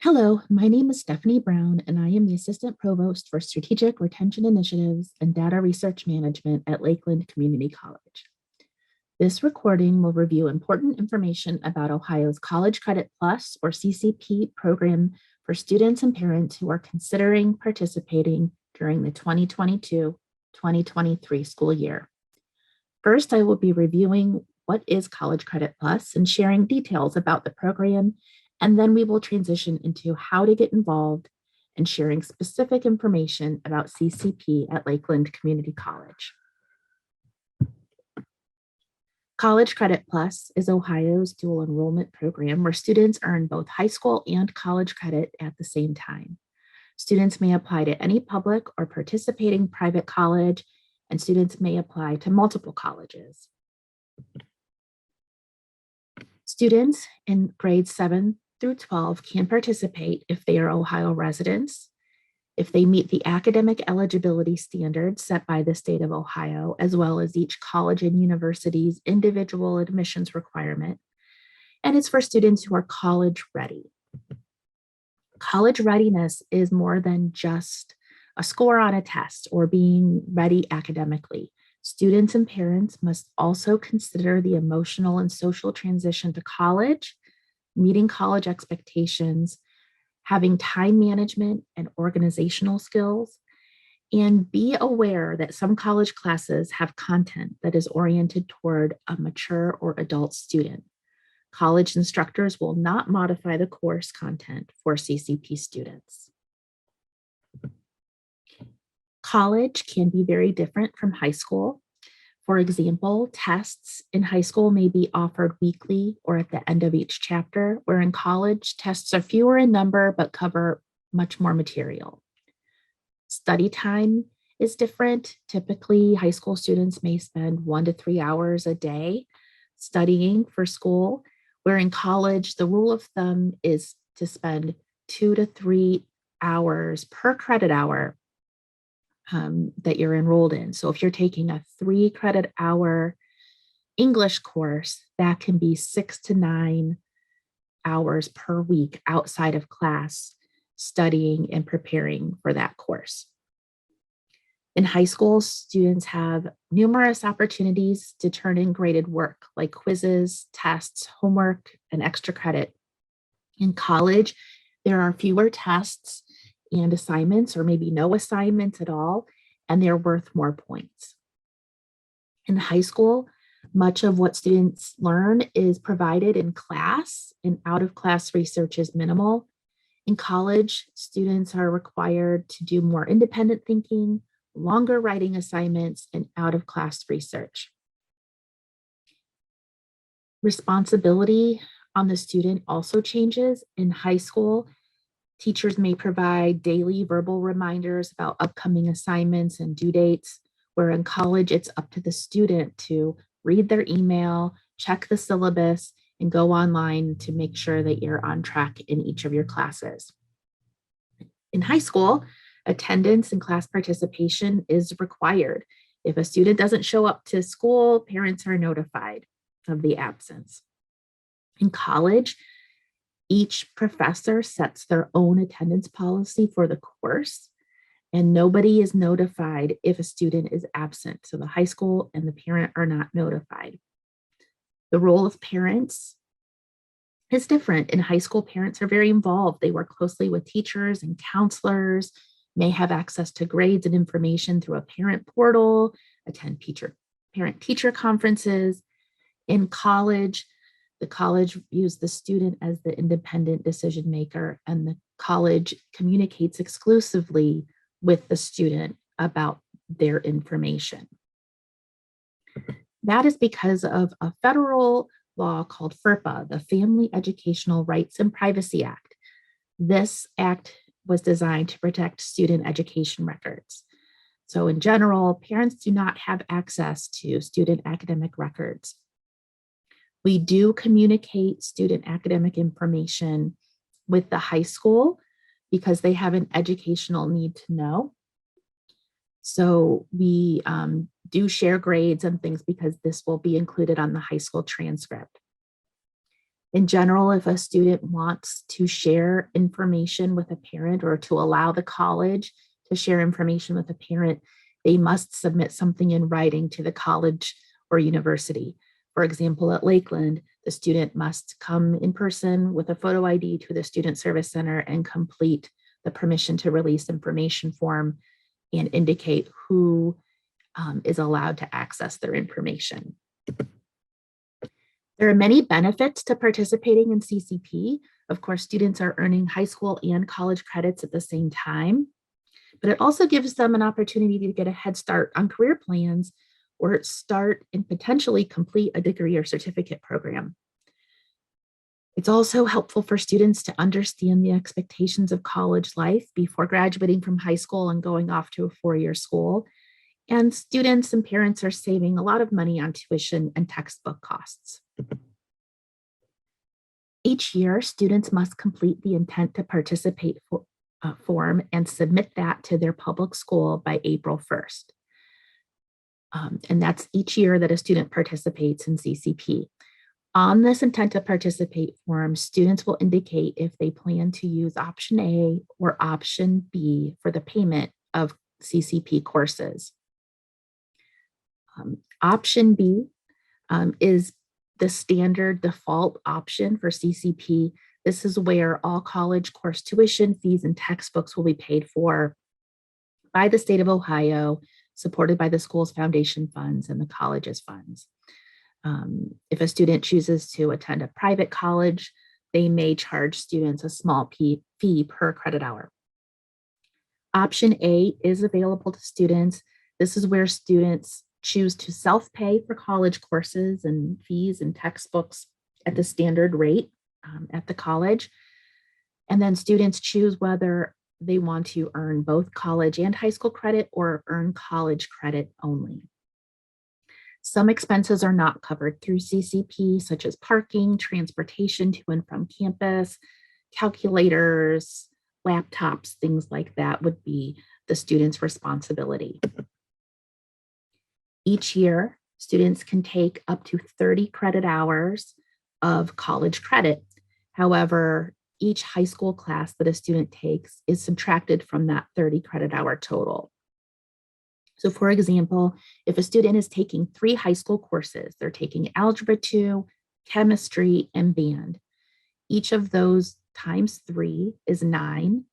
Hello, my name is Stephanie Brown, and I am the Assistant Provost for Strategic Retention Initiatives and Data Research Management at Lakeland Community College. This recording will review important information about Ohio's College Credit Plus, or CCP, program for students and parents who are considering participating during the 2022-2023 school year. First, I will be reviewing what is College Credit Plus and sharing details about the program, and then we will transition into how to get involved and sharing specific information about CCP at Lakeland Community College. College Credit Plus is Ohio's dual enrollment program where students earn both high school and college credit at the same time. Students may apply to any public or participating private college, and students may apply to multiple colleges. Students in grades 7 through 12 can participate if they are Ohio residents, if they meet the academic eligibility standards set by the state of Ohio, as well as each college and university's individual admissions requirement, and it's for students who are college ready. College readiness is more than just a score on a test or being ready academically. Students and parents must also consider the emotional and social transition to college, meeting college expectations, having time management and organizational skills, and be aware that some college classes have content that is oriented toward a mature or adult student. College instructors will not modify the course content for CCP students. College can be very different from high school. For example, tests in high school may be offered weekly or at the end of each chapter, where in college, tests are fewer in number but cover much more material. Study time is different. Typically, high school students may spend 1 to 3 hours a day studying for school, where in college, the rule of thumb is to spend 2 to 3 hours per credit hour that you're enrolled in. So if you're taking a 3 credit hour English course, that can be 6 to 9 hours per week outside of class studying and preparing for that course. In high school, students have numerous opportunities to turn in graded work like quizzes, tests, homework, and extra credit. In college, there are fewer tests and assignments, or maybe no assignments at all, and they're worth more points. In high school, much of what students learn is provided in class, and out-of-class research is minimal. In college, students are required to do more independent thinking, longer writing assignments, and out-of-class research. Responsibility on the student also changes. In high school, teachers may provide daily verbal reminders about upcoming assignments and due dates, where in college, it's up to the student to read their email, check the syllabus, and go online to make sure that you're on track in each of your classes. In high school, attendance and class participation is required. If a student doesn't show up to school, parents are notified of the absence. In college, each professor sets their own attendance policy for the course, and nobody is notified if a student is absent. So the high school and the parent are not notified. The role of parents is different. In high school, parents are very involved. They work closely with teachers and counselors, may have access to grades and information through a parent portal, attend parent-teacher conferences. In college, the college views the student as the independent decision maker, and the college communicates exclusively with the student about their information. That is because of a federal law called FERPA, the Family Educational Rights and Privacy Act. This act was designed to protect student education records. So in general, parents do not have access to student academic records. We do communicate student academic information with the high school because they have an educational need to know. So we do share grades and things because this will be included on the high school transcript. In general, if a student wants to share information with a parent or to allow the college to share information with a parent, they must submit something in writing to the college or university. For example, at Lakeland, the student must come in person with a photo ID to the Student Service Center and complete the permission to release information form and indicate who is allowed to access their information. There are many benefits to participating in CCP. Of course, students are earning high school and college credits at the same time, but it also gives them an opportunity to get a head start on career plans or start and potentially complete a degree or certificate program. It's also helpful for students to understand the expectations of college life before graduating from high school and going off to a four-year school. And students and parents are saving a lot of money on tuition and textbook costs. Each year, students must complete the intent to participate form and submit that to their public school by April 1st. And that's each year that a student participates in CCP. On this intent to participate form, students will indicate if they plan to use option A or option B for the payment of CCP courses. Option B is the standard default option for CCP. This is where all college course tuition, fees, and textbooks will be paid for by the state of Ohio, supported by the school's foundation funds and the college's funds. If a student chooses to attend a private college, they may charge students a small fee per credit hour. Option A is available to students. This is where students choose to self-pay for college courses and fees and textbooks at the standard rate at the college. And then students choose whether they want to earn both college and high school credit or earn college credit only. Some expenses are not covered through CCP, such as parking, transportation to and from campus, calculators, laptops, things like that would be the student's responsibility. Each year, students can take up to 30 credit hours of college credit. However, each high school class that a student takes is subtracted from that 30 credit hour total. So for example, if a student is taking 3 high school courses, they're taking Algebra 2, Chemistry, and Band. Each of those times 3 is 9.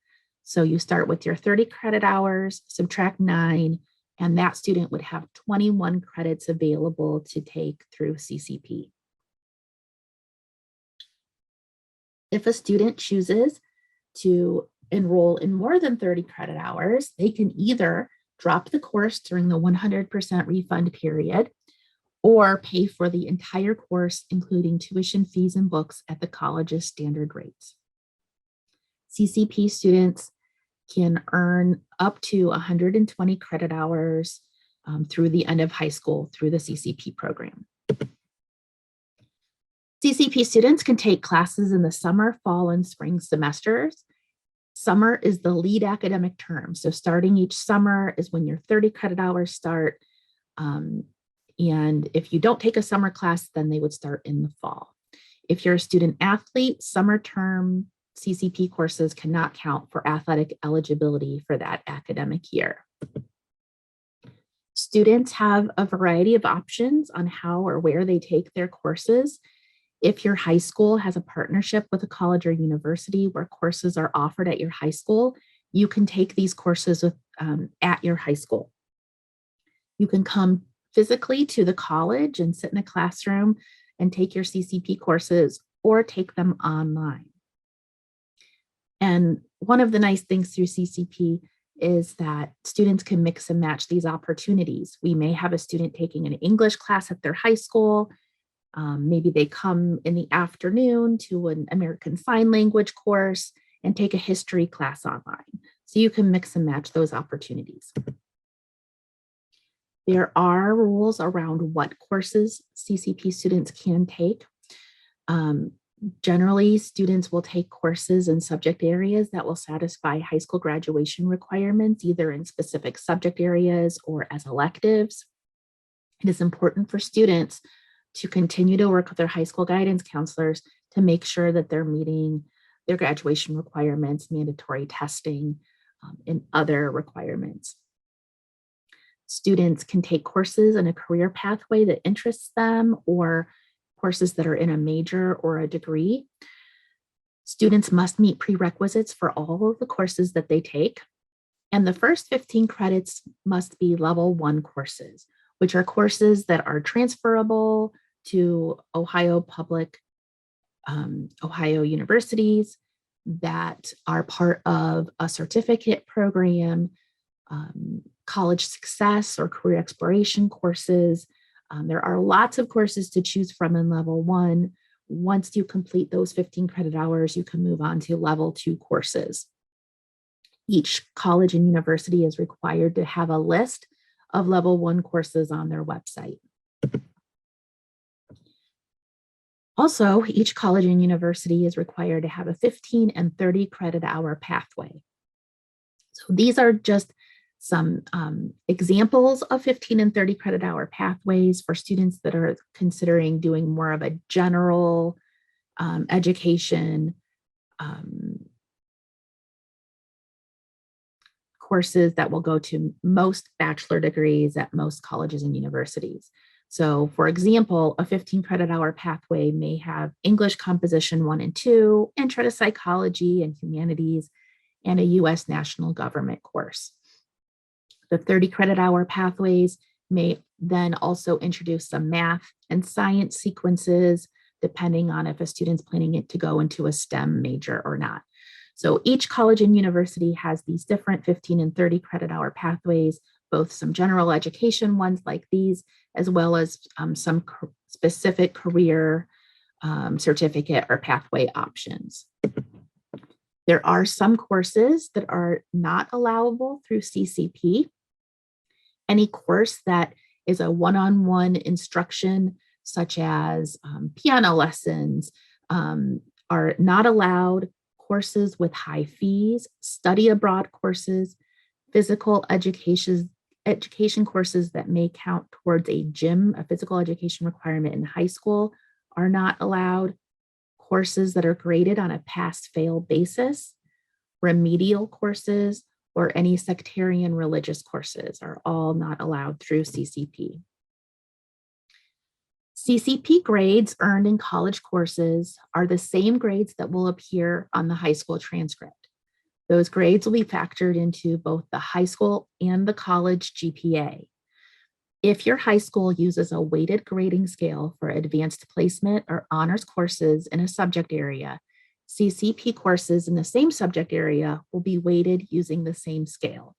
So you start with your 30 credit hours, subtract 9, and that student would have 21 credits available to take through CCP. If a student chooses to enroll in more than 30 credit hours, they can either drop the course during the 100% refund period or pay for the entire course, including tuition, fees, and books at the college's standard rates. CCP students can earn up to 120 credit hours through the end of high school through the CCP program. CCP students can take classes in the summer, fall, and spring semesters. Summer is the lead academic term. So starting each summer is when your 30 credit hours start. And if you don't take a summer class, then they would start in the fall. If you're a student athlete, summer term CCP courses cannot count for athletic eligibility for that academic year. Students have a variety of options on how or where they take their courses. If your high school has a partnership with a college or university where courses are offered at your high school, you can take these courses at your high school. You can come physically to the college and sit in a classroom and take your CCP courses or take them online. And one of the nice things through CCP is that students can mix and match these opportunities. We may have a student taking an English class at their high school. Maybe they come in the afternoon to an American Sign Language course and take a history class online. So you can mix and match those opportunities. There are rules around what courses CCP students can take. Generally, students will take courses in subject areas that will satisfy high school graduation requirements, either in specific subject areas or as electives. It is important for students to continue to work with their high school guidance counselors to make sure that they're meeting their graduation requirements, mandatory testing, and other requirements. Students can take courses in a career pathway that interests them or courses that are in a major or a degree. Students must meet prerequisites for all of the courses that they take. And the first 15 credits must be level 1 courses, which are courses that are transferable to Ohio universities, that are part of a certificate program, college success or career exploration courses. There are lots of courses to choose from in level 1. Once you complete those 15 credit hours, you can move on to level 2 courses. Each college and university is required to have a list of level 1 courses on their website. Also, each college and university is required to have a 15 and 30 credit hour pathway. So these are just some examples of 15 and 30 credit hour pathways for students that are considering doing more of a general education courses that will go to most bachelor degrees at most colleges and universities. So for example, a 15 credit hour pathway may have English Composition 1 and 2, Intro to Psychology and Humanities, and a US National Government course. The 30 credit hour pathways may then also introduce some math and science sequences, depending on if a student's planning it to go into a STEM major or not. So each college and university has these different 15 and 30 credit hour pathways, both some general education ones like these, as well as some specific career certificate or pathway options. There are some courses that are not allowable through CCP. Any course that is a one-on-one instruction, such as piano lessons, are not allowed. Courses with high fees, study abroad courses, physical education courses that may count towards a physical education requirement in high school are not allowed. Courses that are graded on a pass-fail basis, remedial courses, or any sectarian religious courses are all not allowed through CCP. CCP grades earned in college courses are the same grades that will appear on the high school transcript. Those grades will be factored into both the high school and the college GPA. If your high school uses a weighted grading scale for advanced placement or honors courses in a subject area, CCP courses in the same subject area will be weighted using the same scale.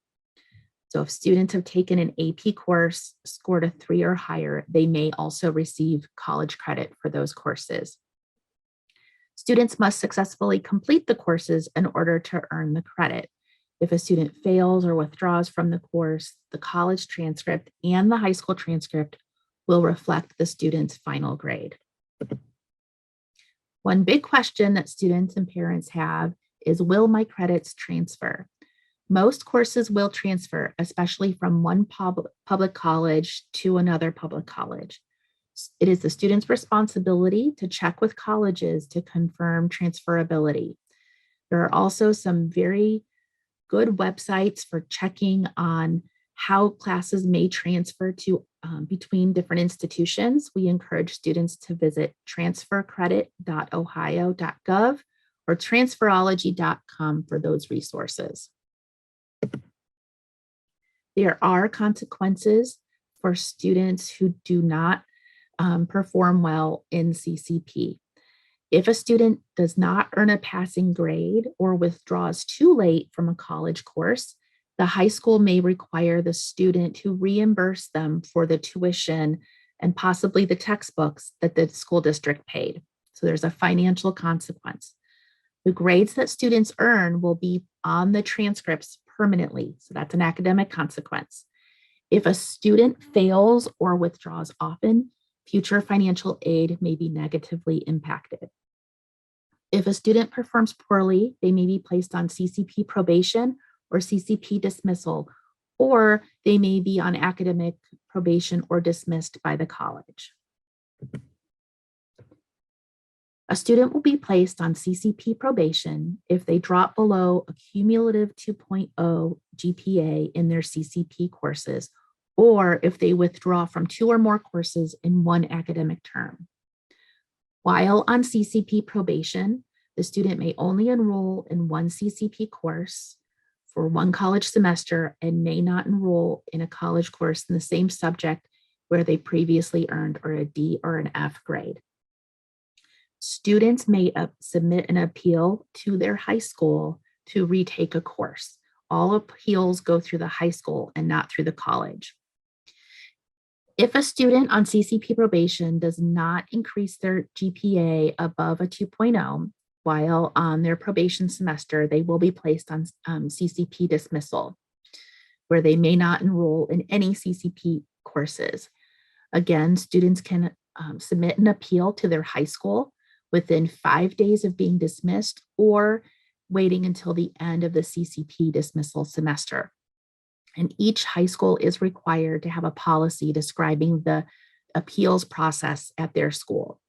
So if students have taken an AP course, scored a 3 or higher, they may also receive college credit for those courses. Students must successfully complete the courses in order to earn the credit. If a student fails or withdraws from the course, the college transcript and the high school transcript will reflect the student's final grade. One big question that students and parents have is, will my credits transfer? Most courses will transfer, especially from one public college to another public college. It is the student's responsibility to check with colleges to confirm transferability. There are also some very good websites for checking on how classes may transfer to between different institutions. We encourage students to visit transfercredit.ohio.gov or transferology.com for those resources. There are consequences for students who do not perform well in CCP. If a student does not earn a passing grade or withdraws too late from a college course, the high school may require the student to reimburse them for the tuition and possibly the textbooks that the school district paid. So there's a financial consequence. The grades that students earn will be on the transcripts permanently. So that's an academic consequence. If a student fails or withdraws often, future financial aid may be negatively impacted. If a student performs poorly, they may be placed on CCP probation or CCP dismissal, or they may be on academic probation or dismissed by the college. A student will be placed on CCP probation if they drop below a cumulative 2.0 GPA in their CCP courses, or if they withdraw from 2 or more courses in one academic term. While on CCP probation, the student may only enroll in one CCP course for one college semester and may not enroll in a college course in the same subject where they previously earned a D or an F grade. Students may submit an appeal to their high school to retake a course. All appeals go through the high school and not through the college. If a student on CCP probation does not increase their GPA above a 2.0 while on their probation semester, they will be placed on CCP dismissal, where they may not enroll in any CCP courses. Again, students can submit an appeal to their high school within 5 days of being dismissed or waiting until the end of the CCP dismissal semester. And each high school is required to have a policy describing the appeals process at their school.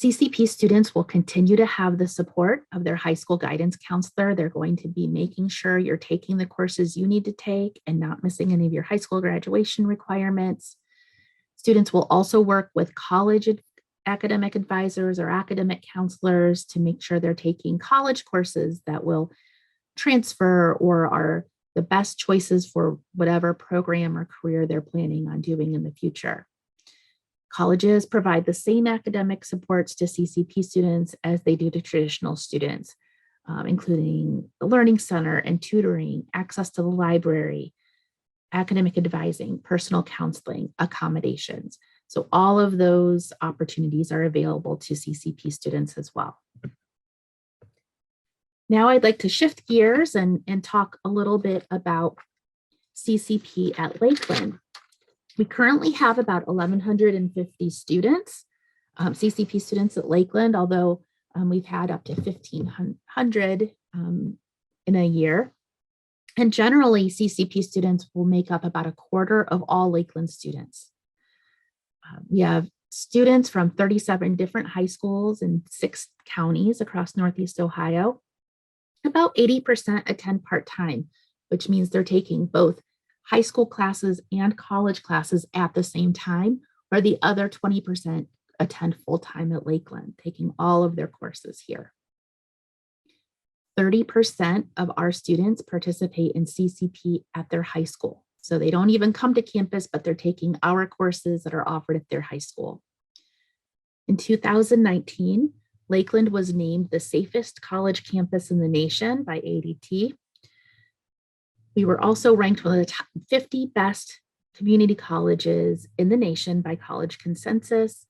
CCP students will continue to have the support of their high school guidance counselor. They're going to be making sure you're taking the courses you need to take and not missing any of your high school graduation requirements. Students will also work with college academic advisors or academic counselors to make sure they're taking college courses that will transfer or are the best choices for whatever program or career they're planning on doing in the future. Colleges provide the same academic supports to CCP students as they do to traditional students, including the Learning Center and tutoring, access to the library, academic advising, personal counseling, accommodations. So all of those opportunities are available to CCP students as well. Now I'd like to shift gears and talk a little bit about CCP at Lakeland. We currently have about 1,150 students, CCP students at Lakeland, although we've had up to 1,500 in a year. And generally, CCP students will make up about a quarter of all Lakeland students. We have students from 37 different high schools in 6 counties across Northeast Ohio. About 80% attend part-time, which means they're taking both high school classes and college classes at the same time, where the other 20% attend full-time at Lakeland, taking all of their courses here. 30% of our students participate in CCP at their high school. So they don't even come to campus, but they're taking our courses that are offered at their high school. In 2019, Lakeland was named the safest college campus in the nation by ADT. We were also ranked one of the top 50 best community colleges in the nation by College Consensus.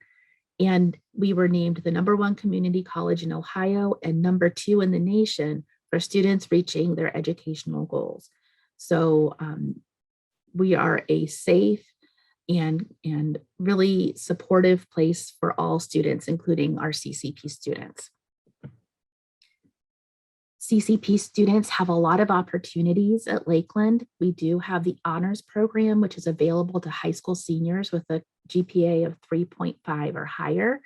And we were named the #1 community college in Ohio and #2 in the nation for students reaching their educational goals. So we are a safe and really supportive place for all students, including our CCP students. CCP students have a lot of opportunities at Lakeland. We do have the honors program, which is available to high school seniors with a GPA of 3.5 or higher.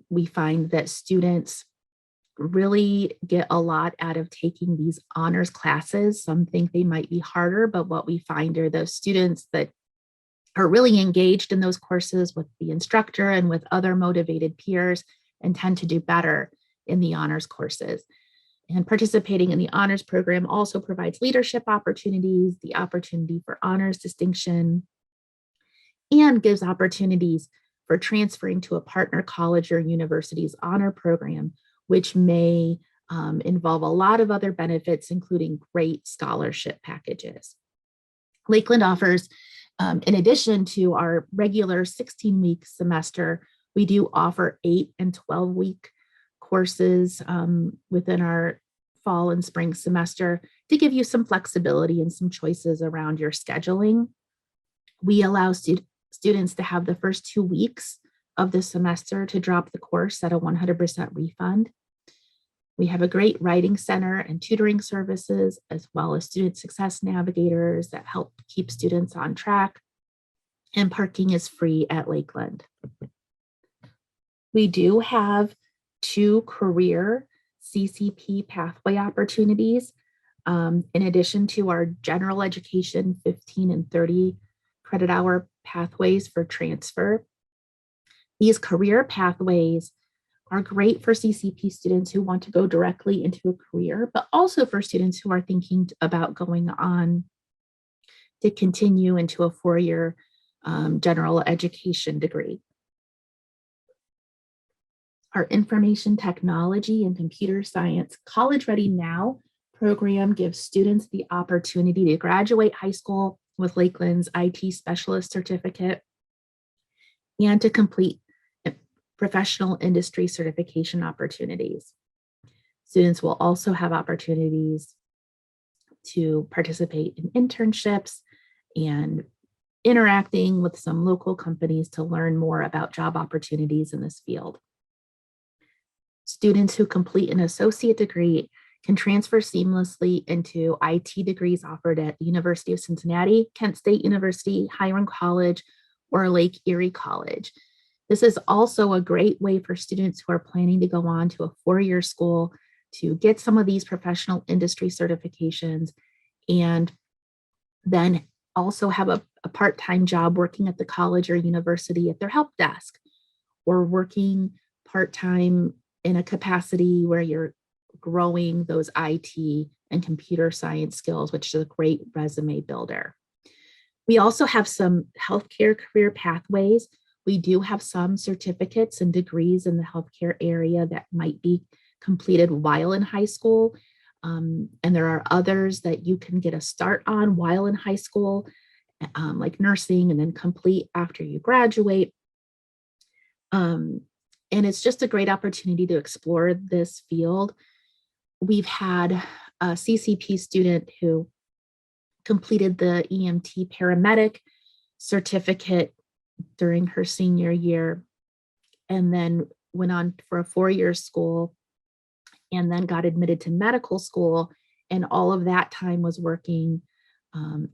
We find that students really get a lot out of taking these honors classes. Some think they might be harder, but what we find are those students that are really engaged in those courses with the instructor and with other motivated peers and tend to do better in the honors courses. And participating in the honors program also provides leadership opportunities, the opportunity for honors distinction, and gives opportunities for transferring to a partner college or university's honor program, which may involve a lot of other benefits, including great scholarship packages. Lakeland offers, in addition to our regular 16-week semester, we do offer 8 and 12-week courses within our fall and spring semester to give you some flexibility and some choices around your scheduling. We allow students to have the first 2 weeks of the semester to drop the course at a 100% refund. We have a great writing center and tutoring services, as well as student success navigators that help keep students on track. And parking is free at Lakeland. We do have 2 career CCP pathway opportunities, in addition to our general education 15 and 30 credit hour pathways for transfer. These career pathways are great for CCP students who want to go directly into a career, but also for students who are thinking about going on to continue into a 4-year general education degree. Our information technology and computer science College Ready Now program gives students the opportunity to graduate high school with Lakeland's IT specialist certificate and to complete professional industry certification opportunities. Students will also have opportunities to participate in internships and interacting with some local companies to learn more about job opportunities in this field. Students who complete an associate degree can transfer seamlessly into IT degrees offered at the University of Cincinnati, Kent State University, Hiram College, or Lake Erie College. This is also a great way for students who are planning to go on to a 4-year school to get some of these professional industry certifications and then also have a part-time job working at the college or university at their help desk, or working part-time in a capacity where you're growing those IT and computer science skills, which is a great resume builder. We also have some healthcare career pathways. We do have some certificates and degrees in the healthcare area that might be completed while in high school. And there are others that you can get a start on while in high school, like nursing, and then complete after you graduate. And it's just a great opportunity to explore this field. We've had a CCP student who completed the EMT paramedic certificate during her senior year and then went on for a 4-year school and then got admitted to medical school. And all of that time was working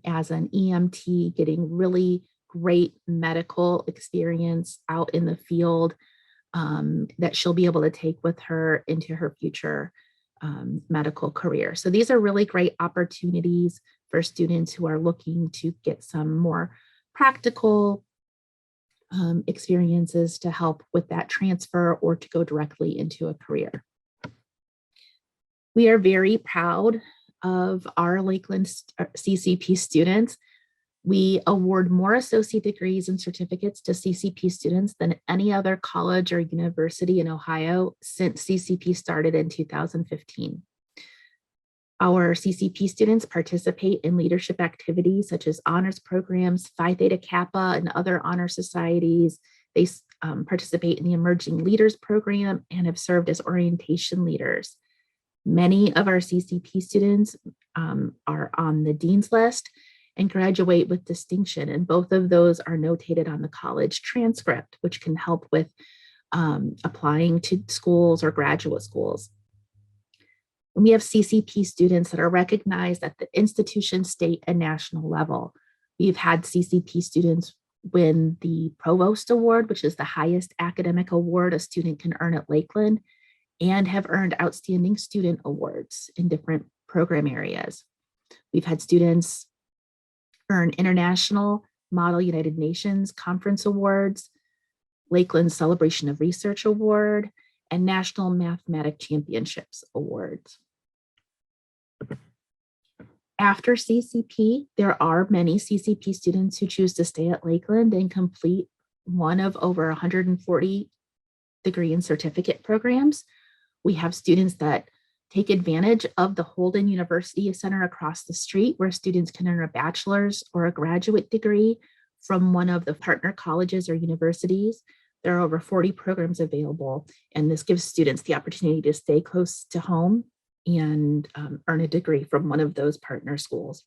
as an EMT, getting really great medical experience out in the field that she'll be able to take with her into her future medical career. So these are really great opportunities for students who are looking to get some more practical experiences to help with that transfer or to go directly into a career. We are very proud of our Lakeland CCP students. We award more associate degrees and certificates to CCP students than any other college or university in Ohio since CCP started in 2015. Our CCP students participate in leadership activities such as honors programs, Phi Theta Kappa, and other honor societies. They participate in the Emerging Leaders Program and have served as orientation leaders. Many of our CCP students are on the Dean's List and graduate with distinction, and both of those are notated on the college transcript, which can help with applying to schools or graduate schools. And we have CCP students that are recognized at the institution, state, and national level. We've had CCP students win the Provost Award, which is the highest academic award a student can earn at Lakeland, and have earned Outstanding Student Awards in different program areas. We've had students earn International Model United Nations Conference Awards, Lakeland Celebration of Research Award, and National Mathematic Championships Awards. After CCP, there are many CCP students who choose to stay at Lakeland and complete one of over 140 degree and certificate programs. We have students that take advantage of the Holden University Center across the street, where students can earn a bachelor's or a graduate degree from one of the partner colleges or universities. There are over 40 programs available, and this gives students the opportunity to stay close to home and earn a degree from one of those partner schools.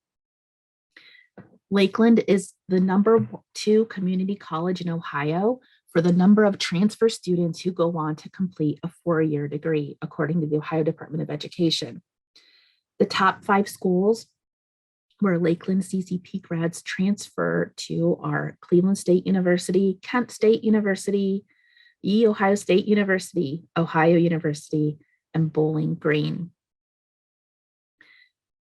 Lakeland is the #2 community college in Ohio for the number of transfer students who go on to complete a 4-year degree, according to the Ohio Department of Education. The top 5 schools where Lakeland CCP grads transfer to are Cleveland State University, Kent State University, Ohio State University, Ohio University, and Bowling Green.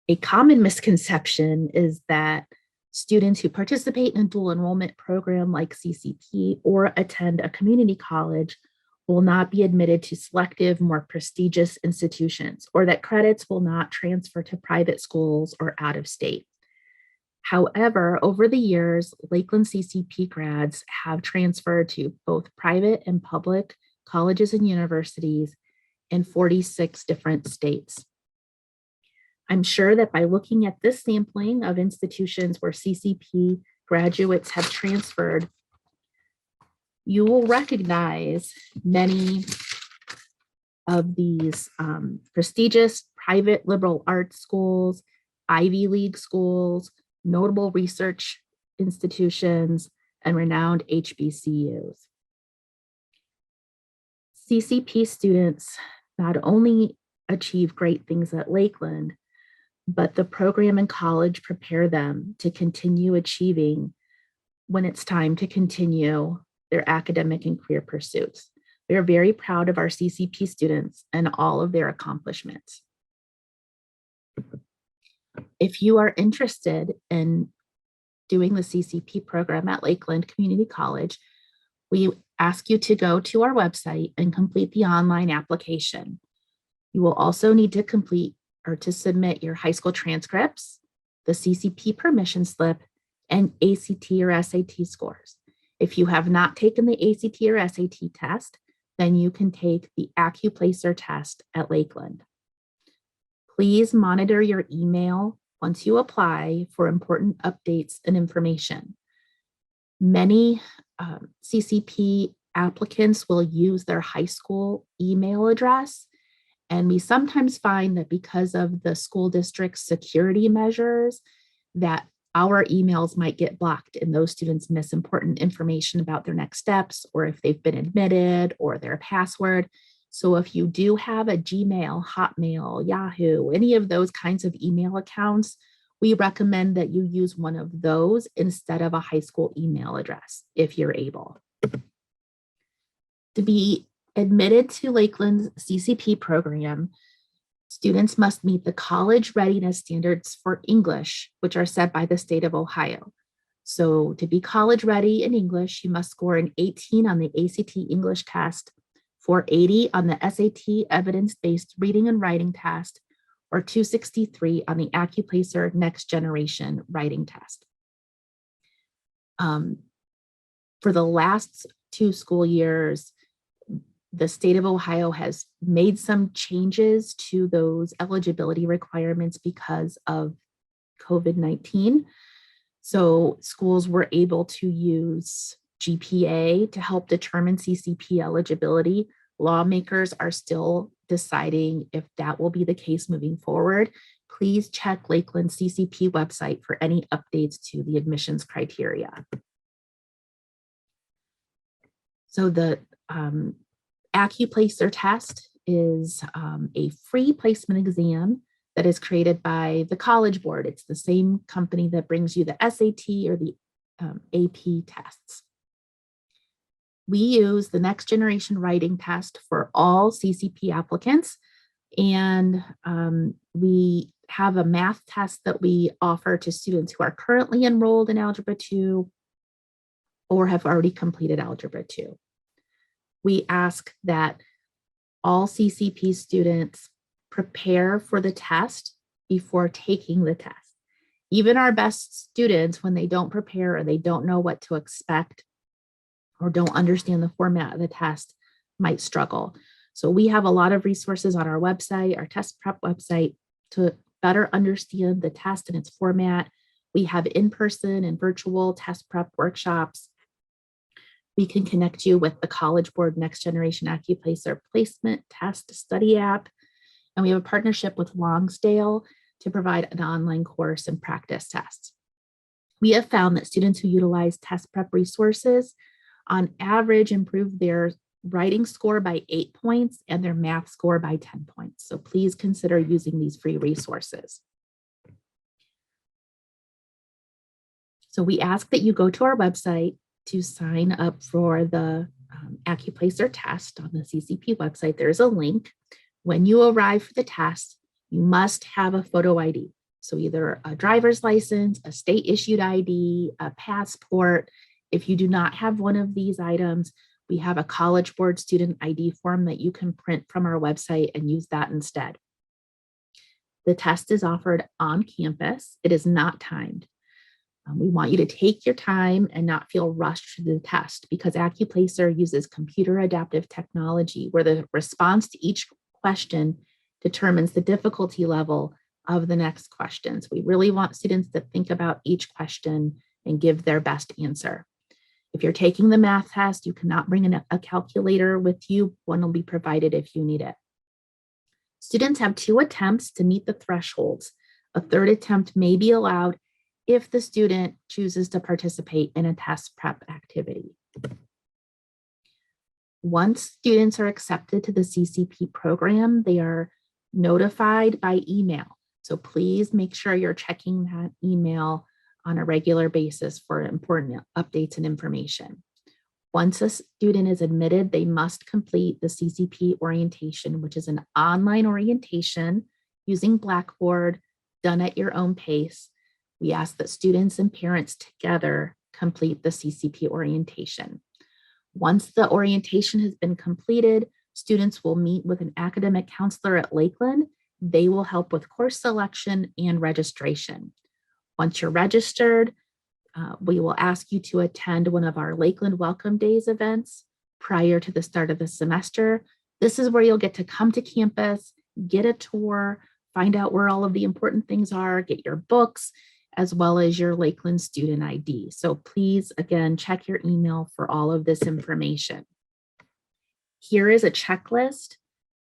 A common misconception is that students who participate in a dual enrollment program like CCP or attend a community college will not be admitted to selective, more prestigious institutions, or that credits will not transfer to private schools or out of state. However, over the years, Lakeland CCP grads have transferred to both private and public colleges and universities in 46 different states. I'm sure that by looking at this sampling of institutions where CCP graduates have transferred, you will recognize many of these prestigious private liberal arts schools, Ivy League schools, notable research institutions, and renowned HBCUs. CCP students not only achieve great things at Lakeland, but the program and college prepare them to continue achieving when it's time to continue their academic and career pursuits. We are very proud of our CCP students and all of their accomplishments. If you are interested in doing the CCP program at Lakeland Community College, we ask you to go to our website and complete the online application. You will also need to complete or to submit your high school transcripts, the CCP permission slip, and ACT or SAT scores. If you have not taken the ACT or SAT test, then you can take the AccuPlacer test at Lakeland. Please monitor your email once you apply for important updates and information. Many CCP applicants will use their high school email address, and we sometimes find that because of the school district's security measures, that our emails might get blocked and those students miss important information about their next steps, or if they've been admitted, or their password. So if you do have a Gmail, Hotmail, Yahoo, any of those kinds of email accounts, we recommend that you use one of those instead of a high school email address, if you're able. To be admitted to Lakeland's CCP program, students must meet the college readiness standards for English, which are set by the state of Ohio. So to be college ready in English, you must score an 18 on the ACT English test, 480 on the SAT evidence-based reading and writing test, or 263 on the AccuPlacer Next Generation writing test. For the last 2 school years, the state of Ohio has made some changes to those eligibility requirements because of COVID-19. So schools were able to use GPA to help determine CCP eligibility. Lawmakers are still deciding if that will be the case moving forward. Please check Lakeland CCP website for any updates to the admissions criteria. So the AccuPlacer test is a free placement exam that is created by the College Board. It's the same company that brings you the SAT or the AP tests. We use the Next Generation Writing Test for all CCP applicants, and we have a math test that we offer to students who are currently enrolled in Algebra 2 or have already completed Algebra 2. We ask that all CCP students prepare for the test before taking the test. Even our best students, when they don't prepare or they don't know what to expect or don't understand the format of the test, might struggle. So we have a lot of resources on our website, our test prep website, to better understand the test and its format. We have in-person and virtual test prep workshops. We can connect you with the College Board Next Generation AccuPlacer Placement Test Study app. And we have a partnership with Longsdale to provide an online course and practice tests. We have found that students who utilize test prep resources on average improve their writing score by 8 points and their math score by 10 points. So please consider using these free resources. So we ask that you go to our website to sign up for the AccuPlacer test on the CCP website, there's a link. When you arrive for the test, you must have a photo ID. So either a driver's license, a state issued ID, a passport. If you do not have one of these items, we have a College Board student ID form that you can print from our website and use that instead. The test is offered on campus. It is not timed. We want you to take your time and not feel rushed to the test because AccuPlacer uses computer adaptive technology where the response to each question determines the difficulty level of the next questions. We really want students to think about each question and give their best answer. If you're taking the math test, you cannot bring a calculator with you. One will be provided if you need it. Students have 2 attempts to meet the thresholds. A third attempt may be allowed if the student chooses to participate in a test prep activity. Once students are accepted to the CCP program, they are notified by email. So please make sure you're checking that email on a regular basis for important updates and information. Once a student is admitted, they must complete the CCP orientation, which is an online orientation using Blackboard, done at your own pace. We ask that students and parents together complete the CCP orientation. Once the orientation has been completed, students will meet with an academic counselor at Lakeland. They will help with course selection and registration. Once you're registered, we will ask you to attend one of our Lakeland Welcome Days events prior to the start of the semester. This is where you'll get to come to campus, get a tour, find out where all of the important things are, get your books, as well as your Lakeland student ID. So please, again, check your email for all of this information. Here is a checklist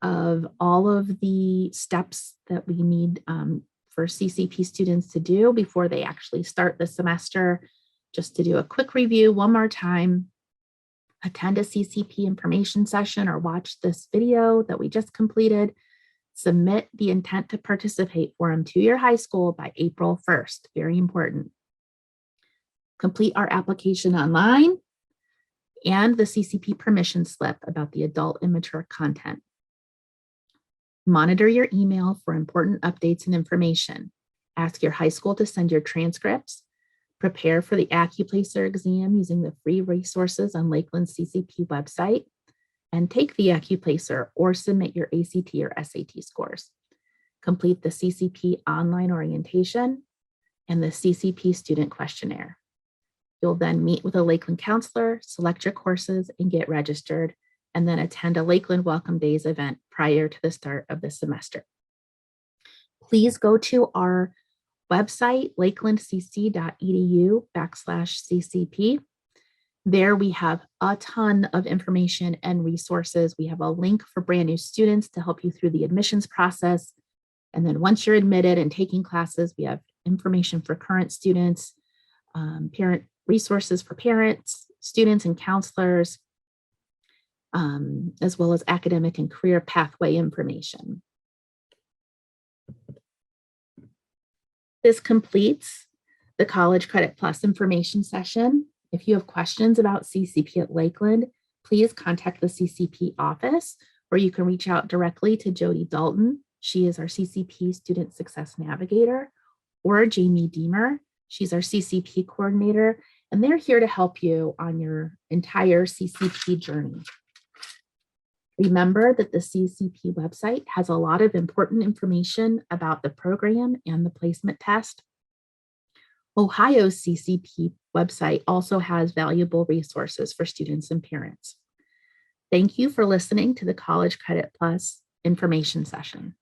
of all of the steps that we need for CCP students to do before they actually start the semester. Just to do a quick review one more time, attend a CCP information session or watch this video that we just completed. Submit the intent to participate form to your high school by April 1st, very important. Complete our application online and the CCP permission slip about the adult immature content. Monitor your email for important updates and information. Ask your high school to send your transcripts. Prepare for the AccuPlacer exam using the free resources on Lakeland's CCP website. And take the AccuPlacer or submit your ACT or SAT scores. Complete the CCP online orientation and the CCP student questionnaire. You'll then meet with a Lakeland counselor, select your courses, and get registered, and then attend a Lakeland Welcome Days event prior to the start of the semester. Please go to our website, lakelandcc.edu/CCP. There we have a ton of information and resources. We have a link for brand new students to help you through the admissions process. And then once you're admitted and taking classes, we have information for current students, parent resources for parents, students and counselors, as well as academic and career pathway information. This completes the College Credit Plus information session. If you have questions about CCP at Lakeland, please contact the CCP office, or you can reach out directly to Jody Dalton. She is our CCP Student Success Navigator, or Jamie Deemer. She's our CCP coordinator, and they're here to help you on your entire CCP journey. Remember that the CCP website has a lot of important information about the program and the placement test. Ohio's CCP website also has valuable resources for students and parents. Thank you for listening to the College Credit Plus information session.